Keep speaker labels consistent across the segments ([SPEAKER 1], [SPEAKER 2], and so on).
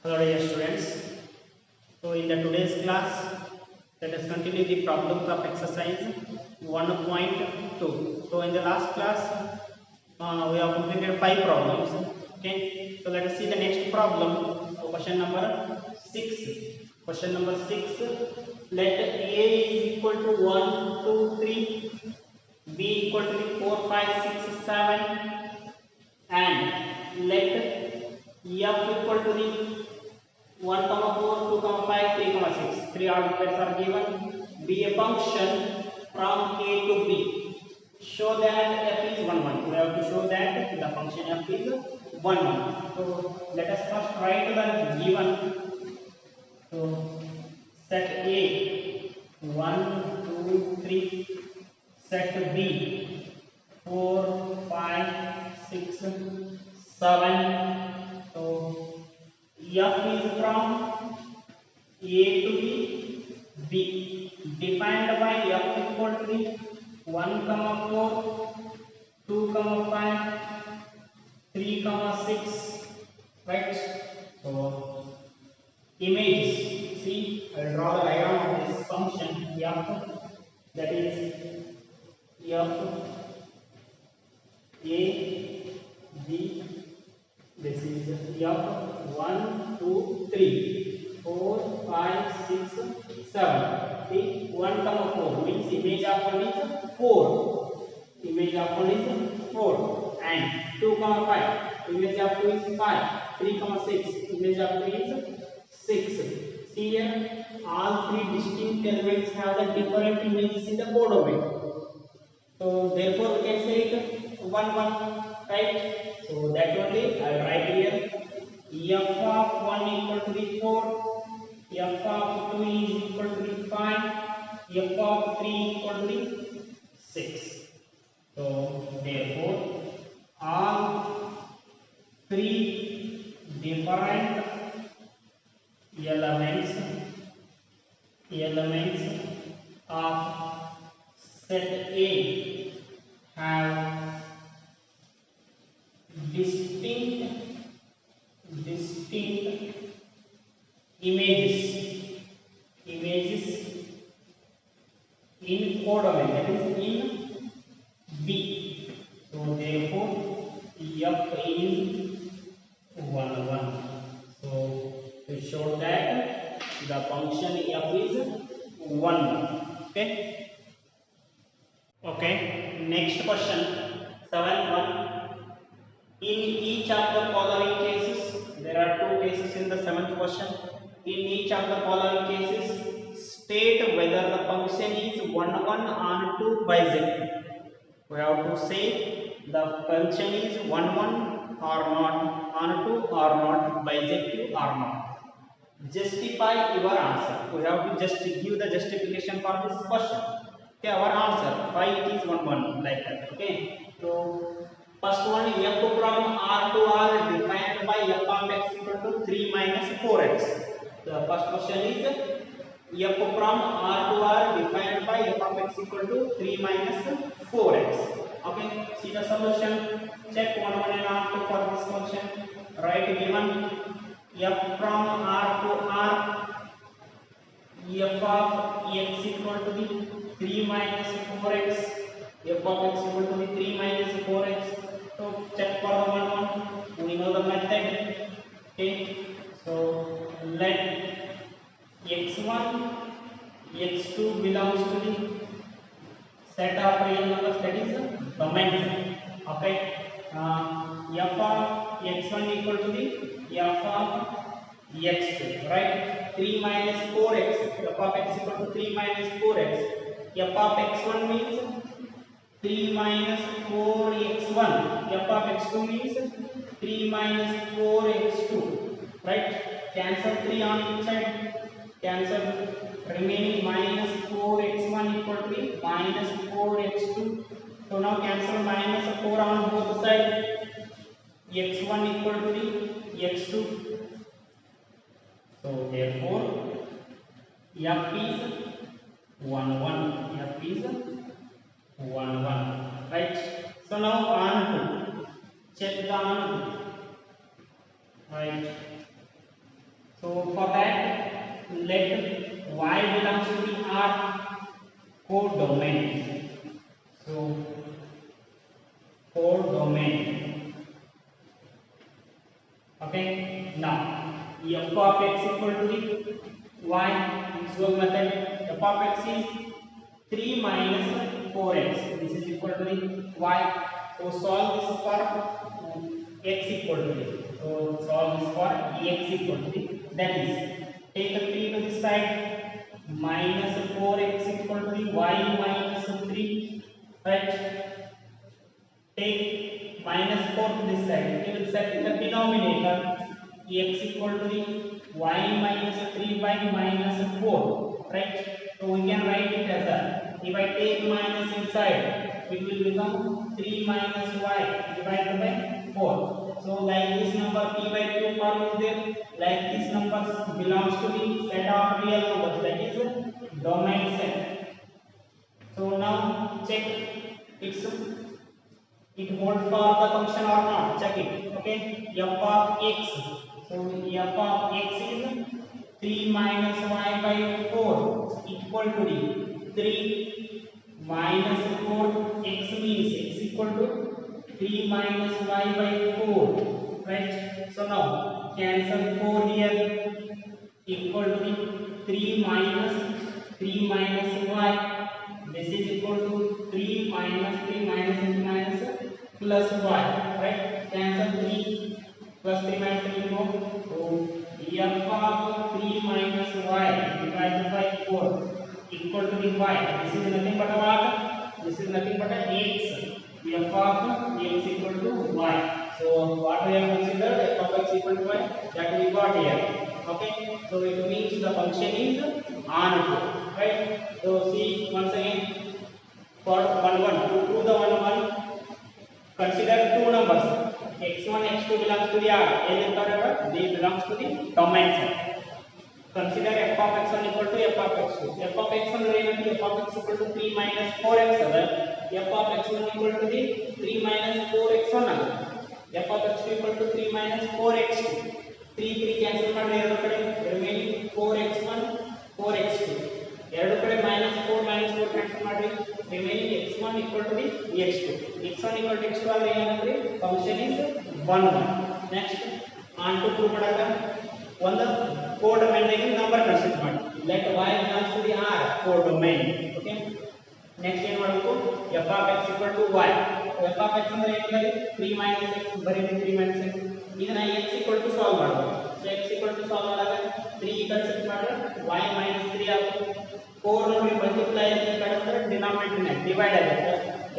[SPEAKER 1] Hello dear students. So in the today's class, let us continue the problems of exercise 1.2. So in the last class, we have completed 5 problems. Okay. So let us see the next problem. So question number 6. Question number 6. Let A is equal to 1, 2, 3, B equal to 4, 5, 6, 7, and let F equal to the 1, 4, 2, 5, 3, 6. Three arguments are given. Be a function from A to B. Show that f is 1, 1. We have to show that the function f is 1, 1. So let us first write the given. So set A 1, 2, 3. Set B 4, 5, 6, 7. So f is from A to B, defined by f equal to 1, 4, 2, 5, 3, 6, right? So images. See, I will draw the diagram of this function f, that is f A B. This is f 1, 2, 3, 4, 5, 6, 7. See, 1, 4 means image of 1 is 4. Image of 1 is 4. And 2, 5. Image of 2 is 5. 3, 6. Image of 3 is 6. See here, all three distinct elements have the different images in the codomain. So therefore we can say it 1, 1, right? So that only I will write here. F of 1 equal to the 4, f of 2 is equal to the 5, f of 3 equal to the 6. So therefore all three different elements of set A have distinct images in codomain, that is in B. So therefore f is 1, 1. So to show that the function f is 1, 1. Okay. Okay. Next question 7.1. In each of the following cases, there are two cases in the 7th question. In each of the following cases, state whether the function is 1, 1 on 2 bisecting. We have to say the function is 1, 1 or not, on 2 or not, bisecting or not. Justify your answer. We have to just give the justification for this question. Okay, our answer why it is 1, 1 like that. Okay, so first one, f from R to R defined by f of x equal to 3 minus 4x. The first question is f from R to R defined by f of x equal to 3 minus 4x. Okay, see the solution. Check 1, 1 and R2 for this function. Write given f from R to R, f of x equal to the 3 minus 4x, f of x equal to the 3 minus 4x. So check for the 1, 1. We know the method. Okay. So let x1, x2 belongs to the set of real numbers, that is domain. Okay. F of x1 equal to the f of x2, right? 3 minus 4x, f of x equal to 3 minus 4x. F of x1 means 3 minus 4x1. F of x2 means 3 minus 4x2, right? Cancel 3 on each side. Cancel, remaining minus 4x1 equal to the minus 4x2. So now cancel minus 4 on both sides. x1 equal to the x2. So therefore f is 1, 1. F is 1, 1. Right? So now on to check the on to. Right? So for that, let y belongs to the R codomain. So codomain. Okay. Now f of x equal to the y usual method. F of x is 3 minus 4x. This is equal to the y. So solve this for x equal to this. So solve this for x equal to this. That is, take the 3 to this side. Minus 4x equal to the y minus 3. Right? Take minus 4 to this side. We will set in the denominator x equal to the y minus 3 by minus 4. Right? So we can write it as a, if I take minus inside, it will become 3 minus y divided by 4. So like this number p by q form is there, like this number belongs to the set of real numbers, that is domain set. So now check it holds for the function or not. Check it. Okay, f of x. So f of x is 3 minus y by 4 equal to the 3 minus 4 x means x equal to 3 minus y by 4. Right? So now cancel 4 here equal to the 3 minus y. This is equal to 3 minus into minus plus y. Right? Cancel 3 plus 3 minus 3 go. So f of 3 minus y divided by 4 equal to the y. This is nothing but a what? This is nothing but a x. F of x equal to y. So what we have considered, f of x equal to y, that we got here. Okay, so it means the function is onto. Right? So see once again, for 1 to prove the 1 consider two numbers x1 x2 belongs to the R, they belongs to the domain set. Consider f of x1 equal to f of x2. F of x1 f of x equal to 3 minus 4x f of x1 equal to the 3 minus 4x1 f of x2 equal to 3 minus 4x2. 3 cancel ಮಾಡಿದ್ರೆ ಎರಡು ಕಡೆ remaining 4x1 4x2 ಎರಡು ಕಡೆ -4 cancel ಮಾಡಿದ್ರೆ remaining x1 equal to the x2. x1 equal to x2 ಆದ್ರೆ ಏನಂದ್ರೆ function is 1 next on to prove ಮಾಡಾಕ ಒಂದು codomain ಗೆ ನಂಬರ್ ಕನ್ಸಿಡರ್ ಮಾಡಿ. let y belongs to the R codomain. okay, next ಏನು ಮಾಡಬೇಕು, f of x equal to y. f of x ಅಂದ್ರೆ ಏನು ಬರಿ 3 minus x ಬರೀ 3 minus x. ಇದನ್ನ x equal to solve ಮಾಡಬೇಕು. so x equal to solve ಮಾಡಿದಾಗ 3 ಈ ಕಡೆ ಶಿಫ್ಟ್ ಮಾಡಿದ್ರೆ y minus 3 ಆಗುತ್ತೆ. 4 ನೋಡಿ ಮಲ್ಟಿಪ್ಲೈ ಈ ಕಡೆ ಅಂದ್ರೆ ಡಿನಾಮಿನೇಟರ್ ನ ಡಿವೈಡ್ ಆಗುತ್ತೆ.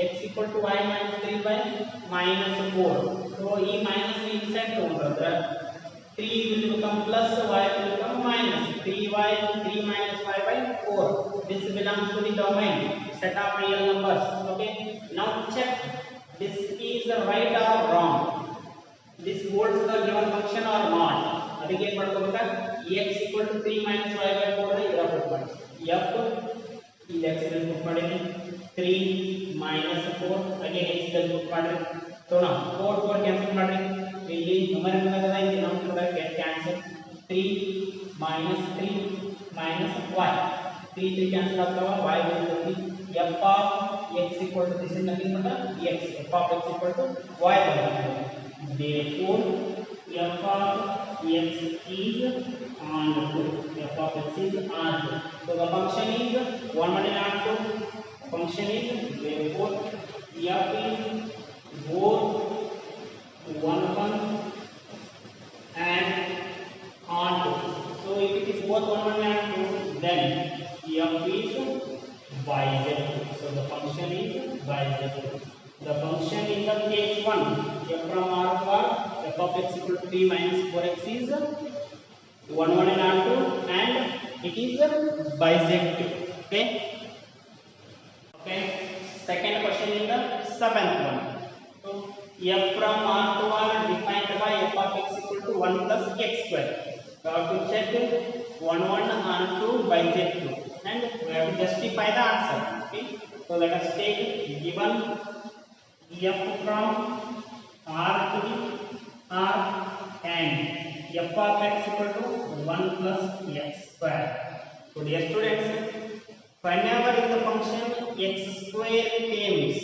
[SPEAKER 1] x equal to y minus 3 by minus 4. so ಈ minus ನ ಇನ್ಸೈಡ್ ತಗೊಂಡ್ರೆ 3 will become plus, y will become minus. 3 minus y by 4. This belongs to the domain set of real numbers. Okay. Now check this is right or wrong. This holds the given function or not. ಅದಕ್ಕೆ ಏನು ಮಾಡ್ಕೋಬೇಕಾ, x equal to 3 minus y by 4 ಇದರ ಪುಟ್ ಮಾಡಿ. f ಈ x ನಲ್ಲಿ ಪುಟ್ ಮಾಡಿದ್ರೆ 3 minus 4 again x ನಲ್ಲಿ ಪುಟ್ ಮಾಡಿದ್ರೆ. So ನಾವು 4 ಕ್ಯಾನ್ಸಲ್ ಮಾಡ್ರಿ. ಇಲ್ಲಿ ನ್ಯೂಮರೇಟರ್ ಇದೆ denominator get cancel. 3 minus 3 minus y. 3 cancel ಆಗ್ತಾವ, y will be f of x equal to, this is nothing but x. f of x equal to y. Therefore f of x is onto. f of x is onto. So the function is 1 onto. Function is, therefore f is both 1 and onto. So if it is both 1 and 2, then f is bisected. So the function is bisected. The function in the case 1, f from R to R, f of x equal to 3 minus 4x is 1 and onto, and it is bisected. Okay. Okay. Second question in the 7th one. So f from R to R defined by f of x equal to 1 plus x square. So have to check 1 onto bisected, and we have to justify the answer. Okay. So let us take given f from R to the R and f of x equal to 1 plus x square. So dear students, whenever in the function x square comes,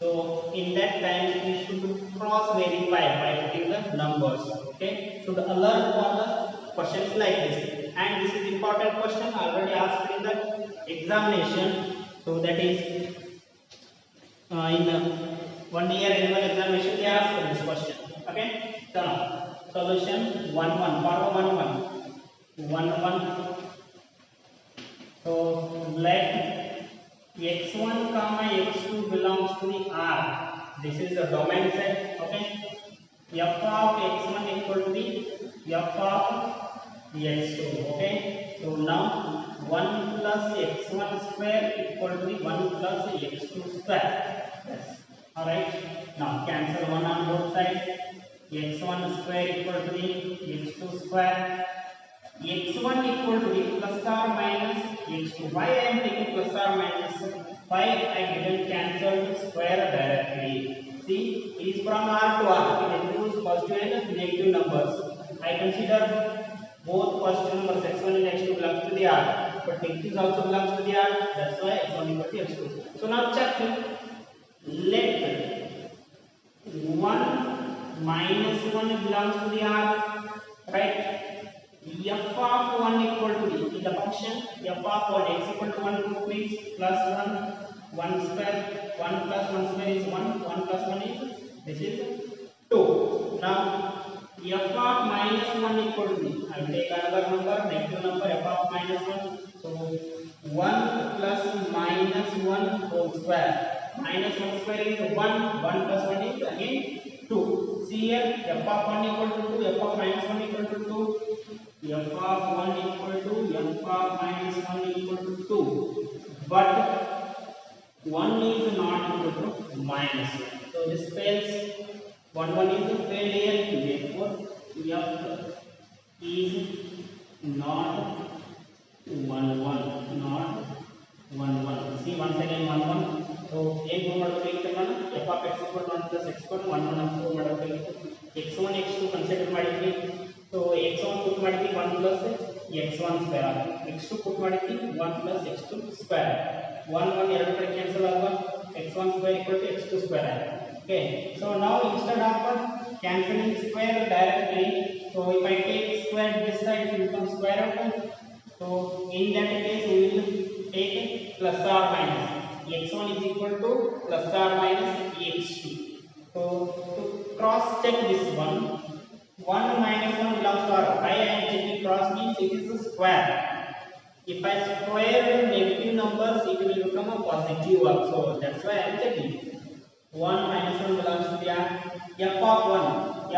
[SPEAKER 1] so in that time we should cross verify by putting the numbers. Okay, should alert for the questions like this, and this is important question already asked in the examination. So that is in the 1 year annual examination they ask for this question. Okay, so now solution 1 1 for 1 1 1 1. So let x1 comma x2 belongs to the R. This is the domain set. Okay, f of x1 equal to the f of x2. Okay, so now 1 plus x1 square equal to the 1 plus x2 square. Yes. All right, now cancel 1 on both sides. x1 square equal to the x2 square. x1 equal to the plus or minus x2. Why I am taking plus or minus? Why I didn't cancel the square directly? See, it is from R to R. It includes positive and negative numbers. I consider both positive numbers x1 and x2 belongs to the R, but negatives also belongs to the R. That's why x1 equal to x2. So now check. Let 1 minus 1 belongs to the R, right? f of 1 equal to the, in the function f of 1 x equal to 1 2 means plus 1 1 square, 1 plus 1 square is 1, 1 plus 1 is, this is 2. Now f of minus 1 equal to the, I will take another number, negative number, f of minus 1. So 1 plus minus 1 whole square, minus 1 square is 1, 1 plus 1 is again 2. See here, f of 1 equal to 2, f of minus 1 equal to 2, f of 1 equal to f of minus 1 equal to 2, but 1 is not equal to minus 1. So this fails. 1 1 is a failure. Therefore f is not 1 1, not 1 1. See once again 1 1. So ಏನು ಮಾಡಬೇಕು ನಾನು f of x equal to 1 plus x equal to 1 1 ಅಂತ ಮಾಡಬೇಕು. x1 x2 consider ಮಾಡಿದ್ವಿ. So x1 put ಮಾಡಿದ್ವಿ 1 plus x1 square, x2 put ಮಾಡಿದ್ವಿ 1 plus x2 square. 1 1 ಎರಡು ಕಡೆ ಕ್ಯಾನ್ಸಲ್ ಆಗುವ, x1 square equal to x2 square. Okay, so now instead of cancelling square directly, so if I take square this side it will become square root. So in that case we will take plus or minus. x1 is equal to plus or minus x2. So to cross check this one, 1 minus 1 belongs to R. Why I am checking cross means it is a square. If I square negative numbers, it will become a positive also. That's why I am checking. 1 minus 1 belongs to the R. F of 1.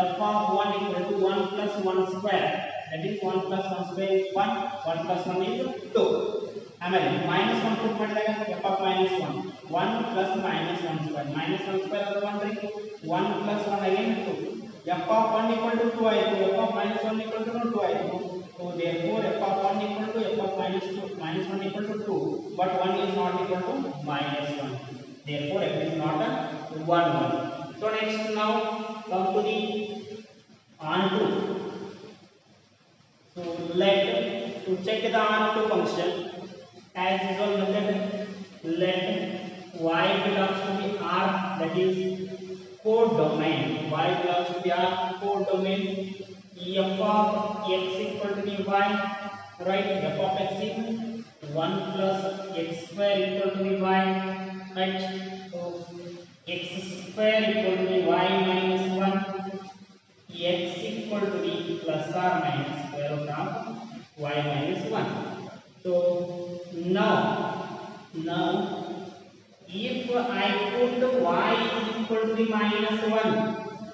[SPEAKER 1] F of 1 equal to 1 plus 1 square. That is 1 plus 1 square is 1. 1 plus 1 is 2. ಆಮೇಲೆ minus 1 put ಮಾಡಿದಾಗ f of minus 1. 1 plus minus 1 square. Minus 1 square ಅದು 1 ರೀ. 1 plus 1 again 2. f of 1 equal to 2 ಆಯಿತು. f of minus 1 equal to 2 ಆಯಿತು. So therefore f of 1 equal to f of minus 1 equal to 2. But 1 is not equal to minus 1. Therefore f is not a 1 1. So next now come to the onto. So let to check the onto function, as usual method, let y belongs to the R, that is codomain. Y belongs to the R codomain. F of x equal to the y, right? F of x is 1 plus x square equal to the y, right? So x square equal to the y minus 1, x equal to the plus or minus square root of y minus 1. So now if I put y is equal to the minus 1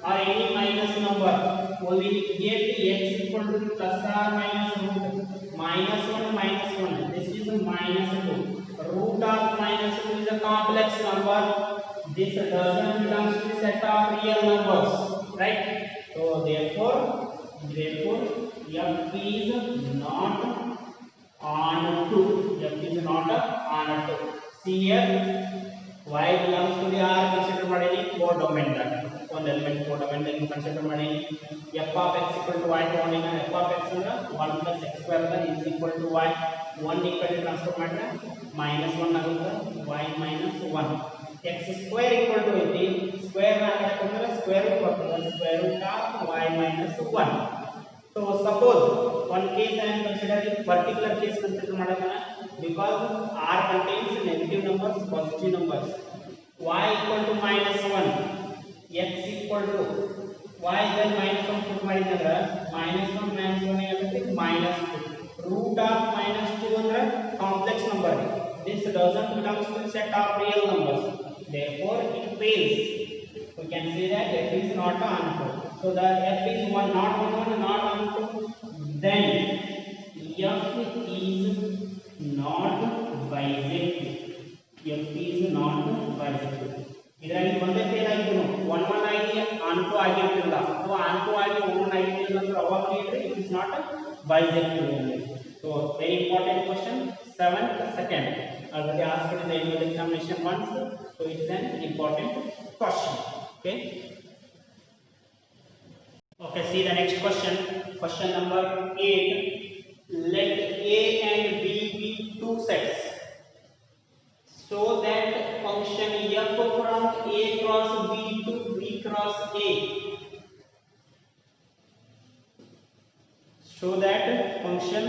[SPEAKER 1] or any minus number, we will get x equal to the plus or minus root minus 1 minus 1. This is minus 2. Root of minus 2 is a complex number. This doesn't belong to the set of real numbers, right? So therefore f is not onto. F is not onto. See here, y belongs to the R, consider ಮಾಡಲಿ codomain that. ಒಂದು element ಕೋಡಮೆಂಟ್ ಅನ್ನು consider ಮಾಡಿ f of x equal to y ತಗೊಂಡಿನ f of x ಅಂದ್ರೆ 1 plus x square ಅದ is equal to y 1 ಈ ಕಡೆ transfer ಮಾಡಿದ್ರೆ -1 ಆಗುತ್ತೆ y minus 1 x square equal to ಐತಿ ಸ್ಕ್ವೇರ್ ಹಾಕಬೇಕಂದ್ರೆ ಸ್ಕ್ವೇರ್ ರೂಟ್ ಬರ್ತದೆ square root of y minus 1. So suppose one case I am considering particular case consider madakana because r contains negative numbers positive numbers y equal to -1 x equal to y then -1 put ಮಾಡಿದ್ರೆ -1 -1 ಏನಾಗುತ್ತೆ -2 root of -2 ಅಂದ್ರೆ complex number. This doesn't belongs to set of real numbers, therefore it fails. We can say that f is not onto. So the f is not onto, then f is not bisected. f is not bisected. ಇದರಲ್ಲಿ ಒಂದೇ fail ಆಗಿದೆ 1 1 ಆಗಿ onto ಆಗಿರಲಿಲ್ಲ ಅಥವಾ onto ಆಗಿ 1 1 ಆಗಿರಲಿಲ್ಲ ಅಂದ್ರೆ ಅವಾಗ ಹೇಳಿದ್ರೆ it is not bisected only. So very important question 7th second already asked in the annual examination once, so it is an important question. Okay, see the next question, question number 8. Let a and b be two sets so that function f from a cross b to b cross a, so that function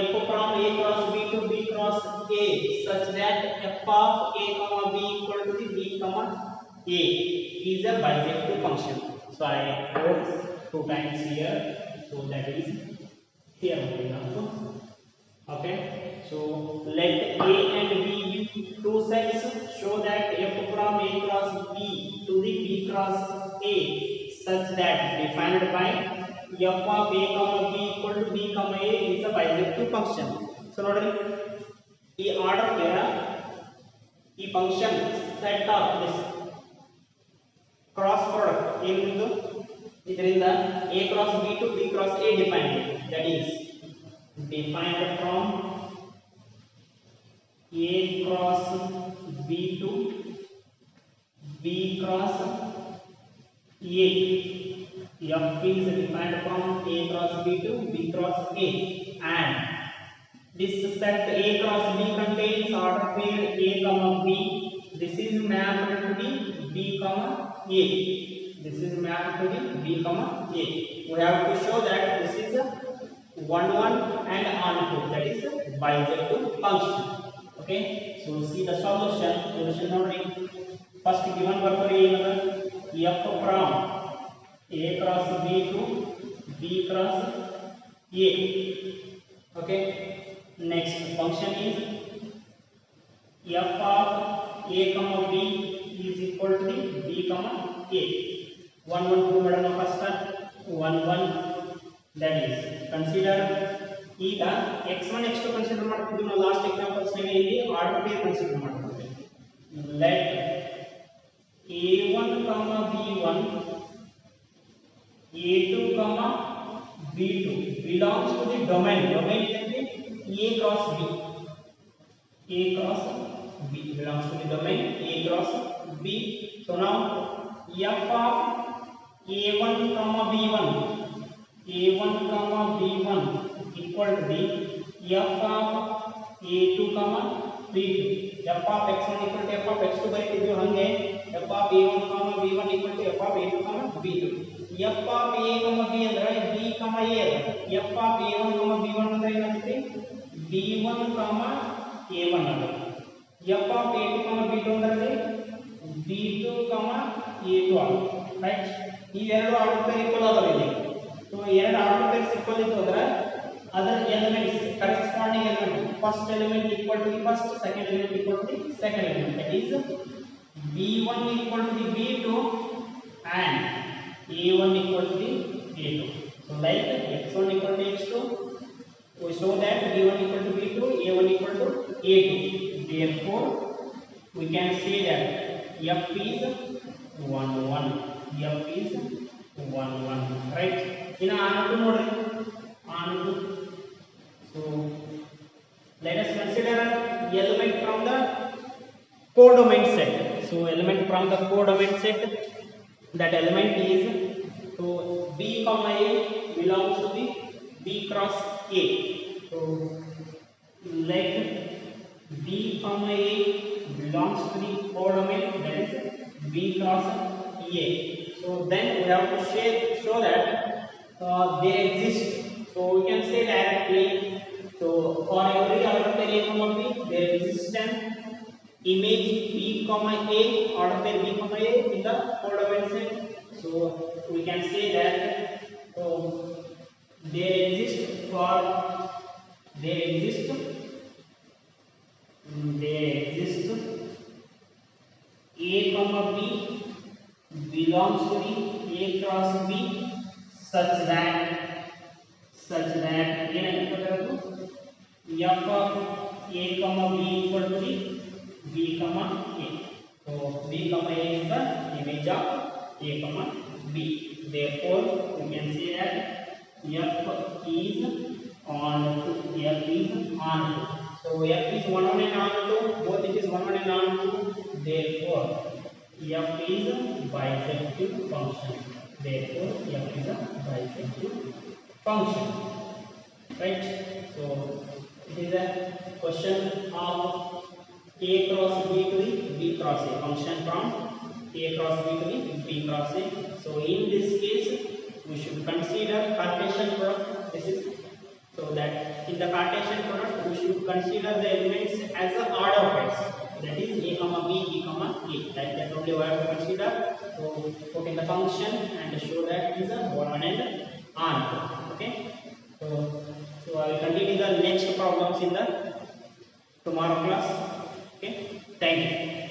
[SPEAKER 1] f from a cross b to b cross a such that f of a comma b equal to the b comma a is a bisective function. So I wrote 2 times here, so that is here only also. Okay, so let a and b be two sets show that f from a cross b to the b cross a such that defined by f of a comma b equal to b comma a is a bisective function. So nodri ee order here ee function set of this cross product ಏನಿದು ಇದರಿಂದ a cross b to b cross a defined, that is defined from a cross b to b cross a. f is defined from a cross b to b cross a, and this set a cross b contains order pair a comma b. This is mapped to the b comma a. This is mapped to the b comma a. We have to show that this is a 1 1 and onto, that is a bisective function. Okay, so see the solution nodri. First given ಬರ್ತಾರೆ ಏನದ f from a cross b to b cross a. Okay, next function is f of a comma b is equal to the b comma a. 1 1 2 madam first 1 1, that is consider ಈಗ x1 x2 consider ಮಾಡ್ತಿದ್ವಿ ನಾವು last examples ನಲ್ಲಿ. ಇಲ್ಲಿ order peer consider ಮಾಡ್ತೀವಿ. let a1 b1 a2 b2 belongs to the domain is a cross b. a cross b belongs to the domain a cross b. So now f of a1 b1 equal to the f of a2 b2. f of x1 equal to f of x2 ಬರೀತಿದ್ವಿ ಹಂಗೆ f of a1 b1 equal to f of a2 b2. f of a b ಅಂದ್ರೆ b a ಅದ. f of a1 b1 ಅಂದ್ರೆ ಏನಾಗುತ್ತೆ b1 a1 ಅದ. f of a2 b2 ಅಂದ್ರೆ b2 a2 ಅದ. Right, ಈ ಎರಡು ಆರ್ಡರ್ ಪೇರ್ ಈಕ್ವಲ್ ಅದಾವ ಇಲ್ಲಿ. ಸೊ ಎರಡು ಆರ್ಡರ್ ಪೇರ್ಸ್ ಈಕ್ವಲ್ ಇತ್ತು ಅಂದ್ರೆ ಅದರ elements corresponding element first element equal to the first, second element equal to the second element, that is b1 equal to the b2 and a1 equal to the a2. So like x1 equal to x2, we show that b1 equal to b2, a1 equal to a2. Therefore we can say that f is 1 1. f is 1 1, right? In onto nodri onto. So let us consider element from the codomain set. So element from the codomain set, that element is, so B comma A belongs to the B cross A. So let B comma A belongs to the codomain, that is B cross A. So then we have to show that they exist. So we can say directly. So for every order pair A comma B, there exists an image B comma A, order pair B comma A in the codomain set. So we can say that there exist for there exist there exist A comma B belongs to the A cross B such that f of A comma B equal to the B comma A. So B comma A is the image of A comma B. Therefore, we can say that f is on to. F is on to. So f is 1 on and on to. Both it is 1 on and on to. Therefore, f is a bisective function. Therefore, f is a bisective function. Right? So it is a question of A cross B to the B cross A, function from A cross B to the B cross A. So in this case, we should consider Cartesian product. This is so that in the Cartesian product, we should consider the elements as the order pairs. That is A comma B, B comma A. Like that only we have to consider. So put in the function and show that is a 1 and on. Okay. So I will continue the next problems in the tomorrow class. Okay. Thank you.